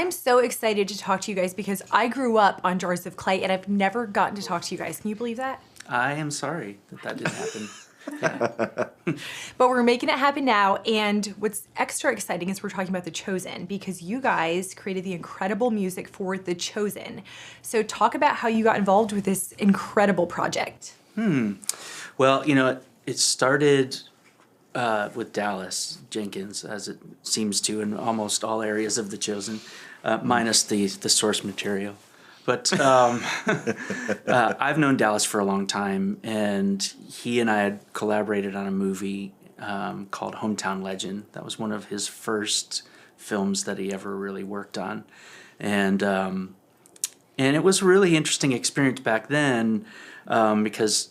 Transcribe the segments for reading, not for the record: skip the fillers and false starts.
I'm so excited to talk to you guys because I grew up on Jars of Clay and I've never gotten to talk to you guys. Can you believe that? I am sorry that didn't happen. Yeah. But we're making it happen now, and what's extra exciting is we're talking about The Chosen because you guys created the incredible music for The Chosen. So talk about how you got involved with this incredible project. Well, it started with Dallas Jenkins, as it seems to in almost all areas of The Chosen, minus the source material. But I've known Dallas for a long time, and he and I had collaborated on a movie called Hometown Legend. That was one of his first films that he ever really worked on. And it was a really interesting experience back then because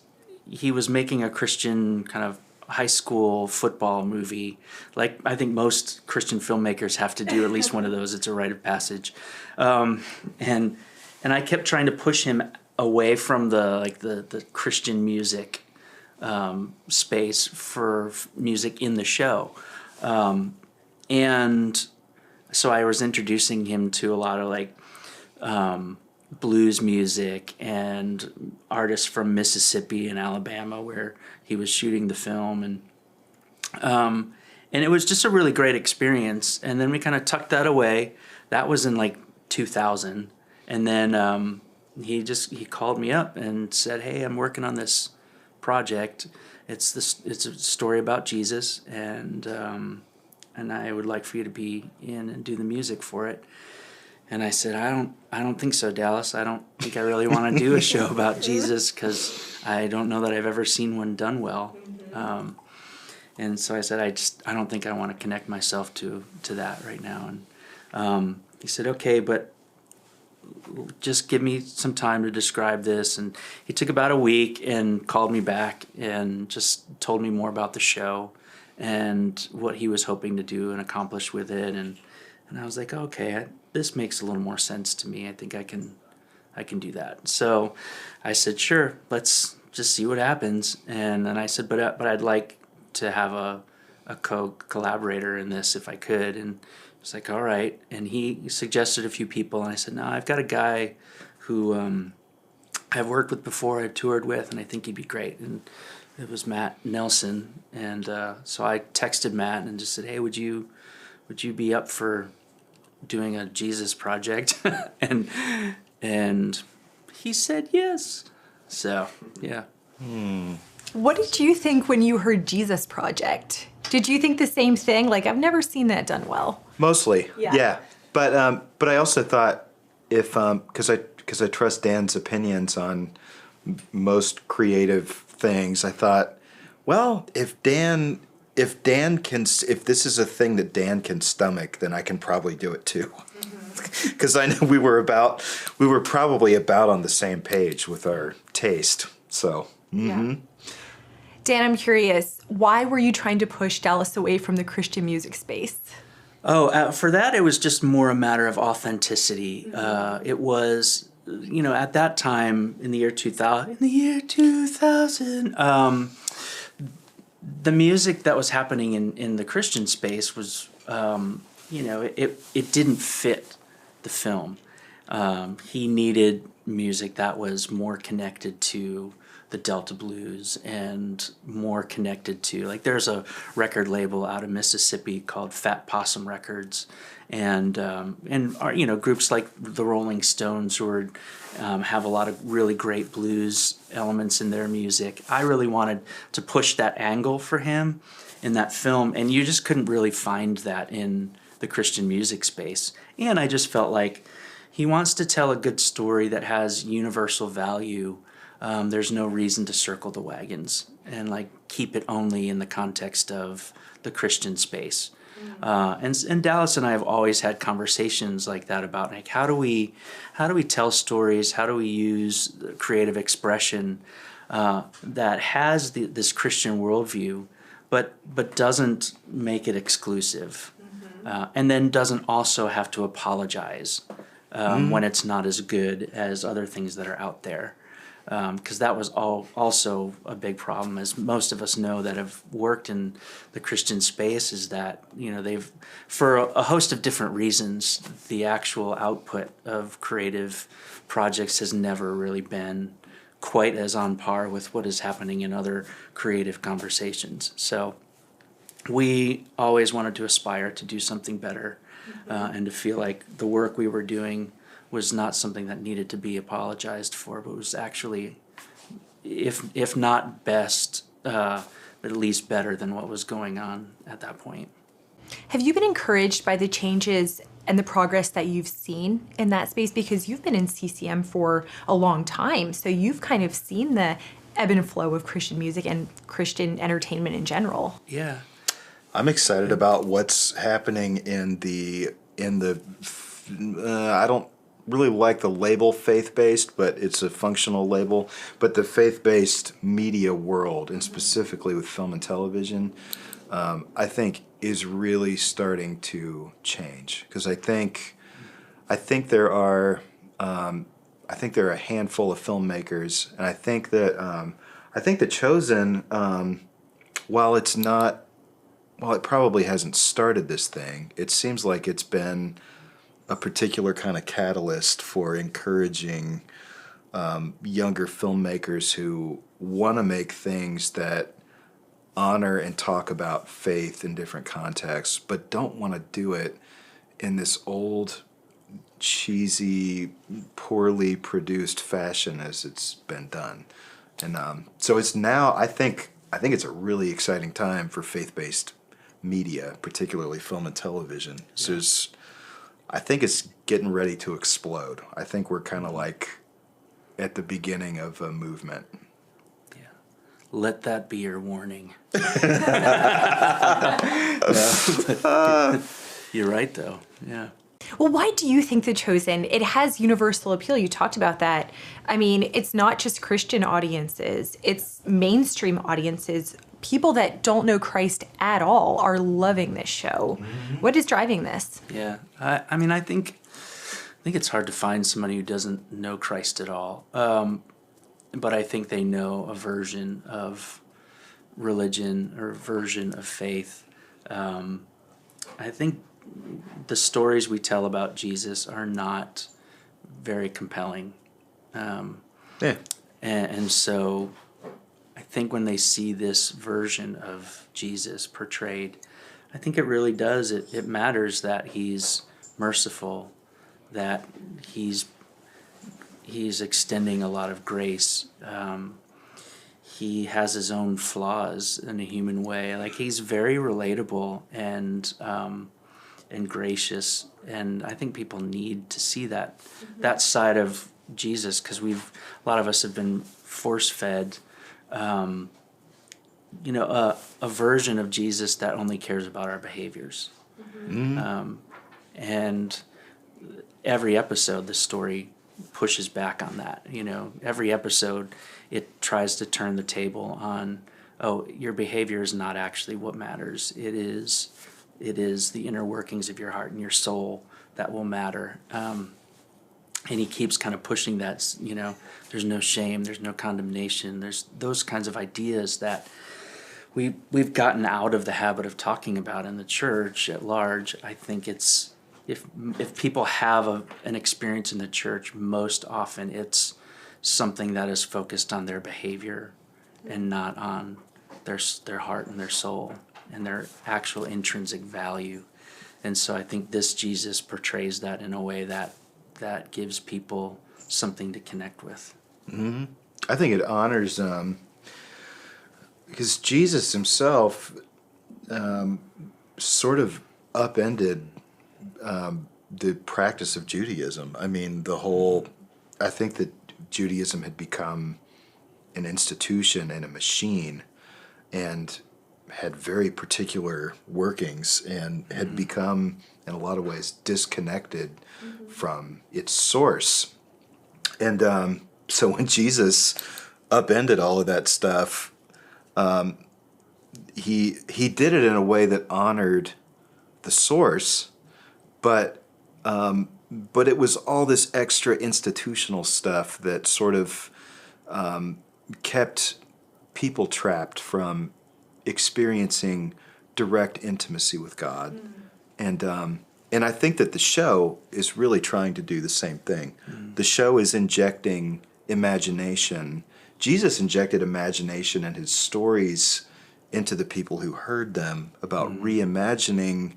he was making a Christian kind of high school football movie. Like I think most Christian filmmakers have to do at least one of those. It's a rite of passage. And I kept trying to push him away from the Christian music space for music in the show. And so I was introducing him to a lot of blues music and artists from Mississippi and Alabama where he was shooting the film. And it was just a really great experience. And then we kind of tucked that away. That was in 2000. And then he called me up and said, "Hey, I'm working on this project. It's a story about Jesus, and I would like for you to be in and do the music for it." And I said, "I don't think so, Dallas. I don't think I really want to do a show about Jesus because I don't know that I've ever seen one done well." And so I said, I don't think I want to connect myself to that right now." And he said, "Okay, but just give me some time to describe this." And he took about a week and called me back and just told me more about the show and what he was hoping to do and accomplish with it. And I was like, okay, this makes a little more sense to me. I think I can do that. So I said, sure, let's just see what happens. And then I said, but I'd like to have a collaborator in this if I could. And I was like, all right. And he suggested a few people, and I said, no, I've got a guy who I've worked with before, I've toured with, and I think he'd be great. And it was Matt Nelson. And so I texted Matt and just said, hey, would you be up for doing a Jesus project? and he said yes. So, yeah. What did you think when you heard Jesus Project? Did you think the same thing? Like, I've never seen that done well. Mostly, Yeah. yeah. But I also thought if because I trust Dan's opinions on most creative things, I thought, well, if this is a thing that Dan can stomach, then I can probably do it too. Because I know we were probably about on the same page with our taste. So. Yeah. Dan, I'm curious, why were you trying to push Dallas away from the Christian music space? For that, it was just more a matter of authenticity. It was, at that time in the year 2000, the music that was happening in the Christian space was, it didn't fit the film. He needed music that was more connected to the Delta blues and more connected to, there's a record label out of Mississippi called Fat Possum Records, and groups like the Rolling Stones who have a lot of really great blues elements in their music. I really wanted to push that angle for him in that film, and you just couldn't really find that in the Christian music space. And I just felt like he wants to tell a good story that has universal value. There's no reason to circle the wagons and keep it only in the context of the Christian space. And Dallas and I have always had conversations like that about how do we tell stories, how do we use creative expression that has this Christian worldview, but doesn't make it exclusive, and then doesn't also have to apologize when it's not as good as other things that are out there. because that was also a big problem, as most of us know that have worked in the Christian space, is that, they've, for a host of different reasons, the actual output of creative projects has never really been quite as on par with what is happening in other creative conversations. So we always wanted to aspire to do something better, and to feel like the work we were doing was not something that needed to be apologized for, but was actually, if not best, at least better than what was going on at that point. Have you been encouraged by the changes and the progress that you've seen in that space? Because you've been in CCM for a long time, so you've kind of seen the ebb and flow of Christian music and Christian entertainment in general. Yeah. I'm excited about what's happening in the I don't really like the label faith-based, but it's a functional label, but the faith-based media world, and specifically with film and television, I think is really starting to change, because I think there are a handful of filmmakers, and I think The Chosen, while it probably hasn't started this thing, it seems like it's been a particular kind of catalyst for encouraging younger filmmakers who want to make things that honor and talk about faith in different contexts, but don't want to do it in this old, cheesy, poorly produced fashion as it's been done. And so it's now, I think it's a really exciting time for faith-based media, particularly film and television. So I think it's getting ready to explode. I think we're kind of like at the beginning of a movement. Yeah. Let that be your warning. You're right, though. Yeah. Well, why do you think The Chosen, it has universal appeal? You talked about that. I mean, it's not just Christian audiences, it's mainstream audiences. People that don't know Christ at all are loving this show. Mm-hmm. What is driving this? Yeah, I mean, I think it's hard to find somebody who doesn't know Christ at all. But I think they know a version of religion or a version of faith. I think the stories we tell about Jesus are not very compelling. And so I think when they see this version of Jesus portrayed, I think it really does. It matters that he's merciful, that he's extending a lot of grace. He has his own flaws in a human way. Like, he's very relatable and gracious, and I think people need to see that side of Jesus, because a lot of us have been force-fed a version of Jesus that only cares about our behaviors. Mm-hmm. And every episode, the story pushes back on that. Every episode, it tries to turn the table on, your behavior is not actually what matters. It is the inner workings of your heart and your soul that will matter. And he keeps kind of pushing that, there's no shame, there's no condemnation, there's those kinds of ideas that we've gotten out of the habit of talking about in the church at large. I think it's, if people have an experience in the church, most often it's something that is focused on their behavior and not on their heart and their soul and their actual intrinsic value. And so I think this Jesus portrays that in a way that gives people something to connect with. Mm-hmm. I think it honors, because Jesus himself sort of upended the practice of Judaism. I mean, I think that Judaism had become an institution and a machine, and had very particular workings, and had become, in a lot of ways, disconnected from its source. And so when Jesus upended all of that stuff, he did it in a way that honored the source, but it was all this extra institutional stuff that sort of kept people trapped from experiencing direct intimacy with God. And I think that the show is really trying to do the same thing. The show is injecting imagination. Jesus injected imagination in his stories into the people who heard them about reimagining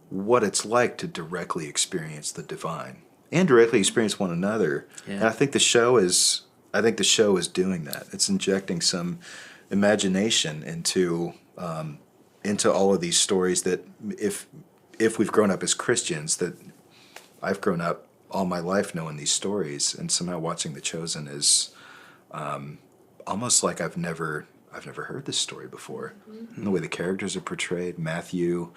what it's like to directly experience the divine and directly experience one another. Yeah. And I think the show is doing that. It's injecting some imagination into all of these stories that if we've grown up as Christians, that I've grown up all my life knowing these stories, and somehow watching The Chosen is almost like I've never heard this story before. And the way the characters are portrayed, Matthew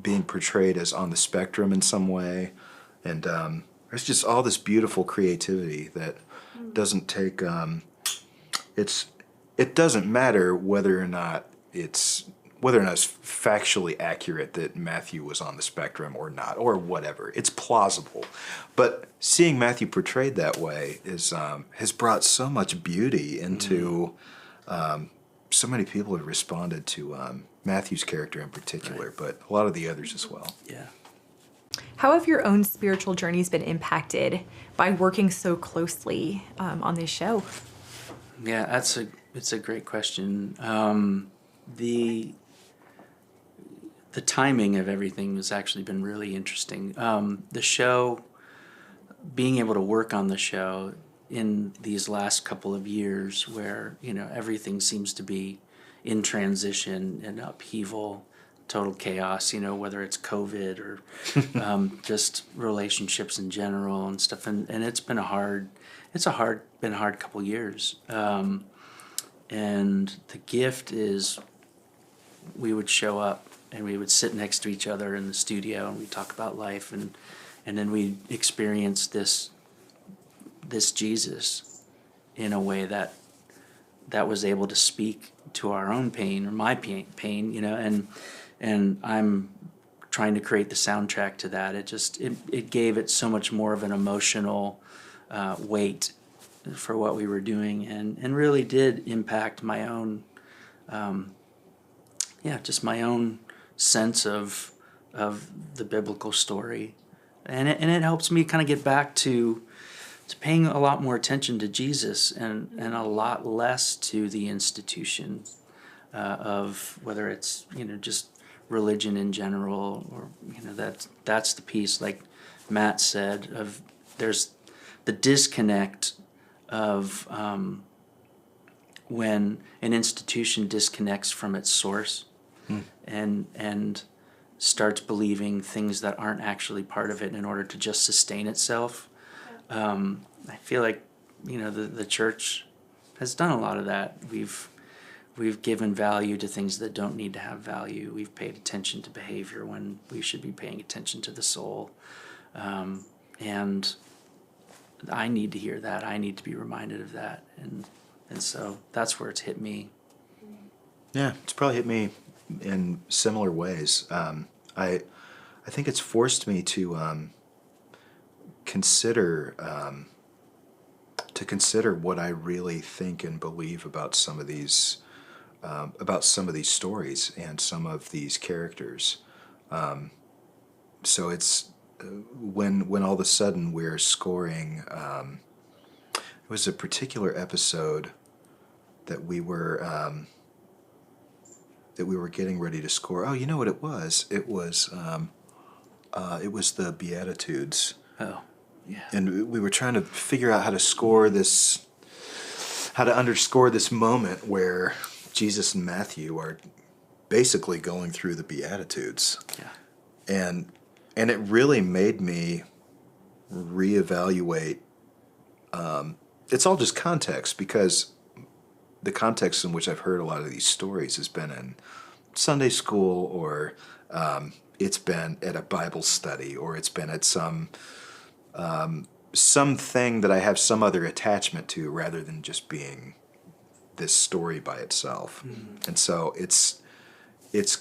being portrayed as on the spectrum in some way, and there's just all this beautiful creativity that doesn't take. It doesn't matter whether or not it's factually accurate that Matthew was on the spectrum or not, or whatever. It's plausible. But seeing Matthew portrayed that way has brought so much beauty into so many people have responded to Matthew's character in particular, Right. but a lot of the others as well. Yeah. How have your own spiritual journeys been impacted by working so closely on this show? Yeah, it's a great question. The timing of everything has actually been really interesting. The show, being able to work on the show in these last couple of years, where everything seems to be in transition and upheaval, total chaos. Whether it's COVID or just relationships in general and stuff, and it's been been a hard couple years. And the gift is, we would show up and we would sit next to each other in the studio and we'd talk about life, and then we'd experience this Jesus in a way that was able to speak to our own pain, or my pain, and I'm trying to create the soundtrack to that. It gave it so much more of an emotional weight for what we were doing, and really did impact my own, just my own sense of the biblical story, and it helps me kind of get back to paying a lot more attention to Jesus and a lot less to the institution of whether it's just religion in general, or that's the piece, like Matt said, of there's the disconnect of when an institution disconnects from its source and starts believing things that aren't actually part of it in order to just sustain itself. I feel like the church has done a lot of that. We've given value to things that don't need to have value. We've paid attention to behavior when we should be paying attention to the soul. And I need to hear that. I need to be reminded of that. And so that's where it's hit me. Yeah, it's probably hit me in similar ways. I think it's forced me to consider what I really think and believe about some of these stories and some of these characters. So it's when all of a sudden we're scoring. It was a particular episode that we were getting ready to score. Oh, you know what it was? It was the Beatitudes. Oh, yeah. And we were trying to figure out how to underscore this moment where Jesus and Matthew are basically going through the Beatitudes. Yeah. And it really made me reevaluate. It's all just context, because the context in which I've heard a lot of these stories has been in Sunday school, or it's been at a Bible study, or it's been at something that I have some other attachment to, rather than just being this story by itself. And so it's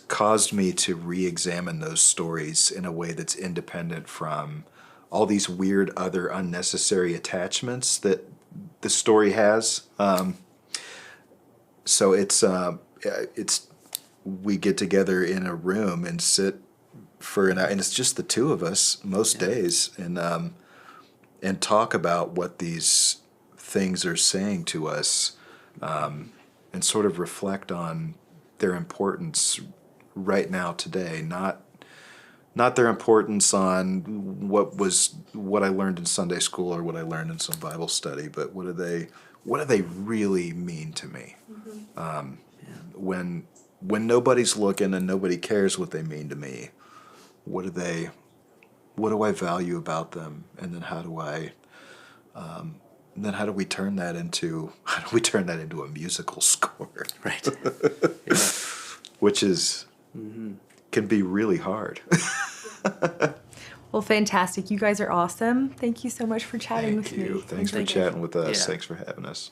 caused me to re-examine those stories in a way that's independent from all these weird other unnecessary attachments that the story has. So it's we get together in a room and sit for an hour, and it's just the two of us most days, and talk about what these things are saying to us, and sort of reflect on their importance right now today, not their importance on what I learned in Sunday school or what I learned in some Bible study, but what do they really mean to me? When nobody's looking and nobody cares what they mean to me, what do I value about them, and then how do we turn that into a musical score? Right. Which is can be really hard. Well, fantastic. You guys are awesome. Thank you so much for chatting with me. Thanks for Thank you. chatting with us. Yeah. Thanks for having us.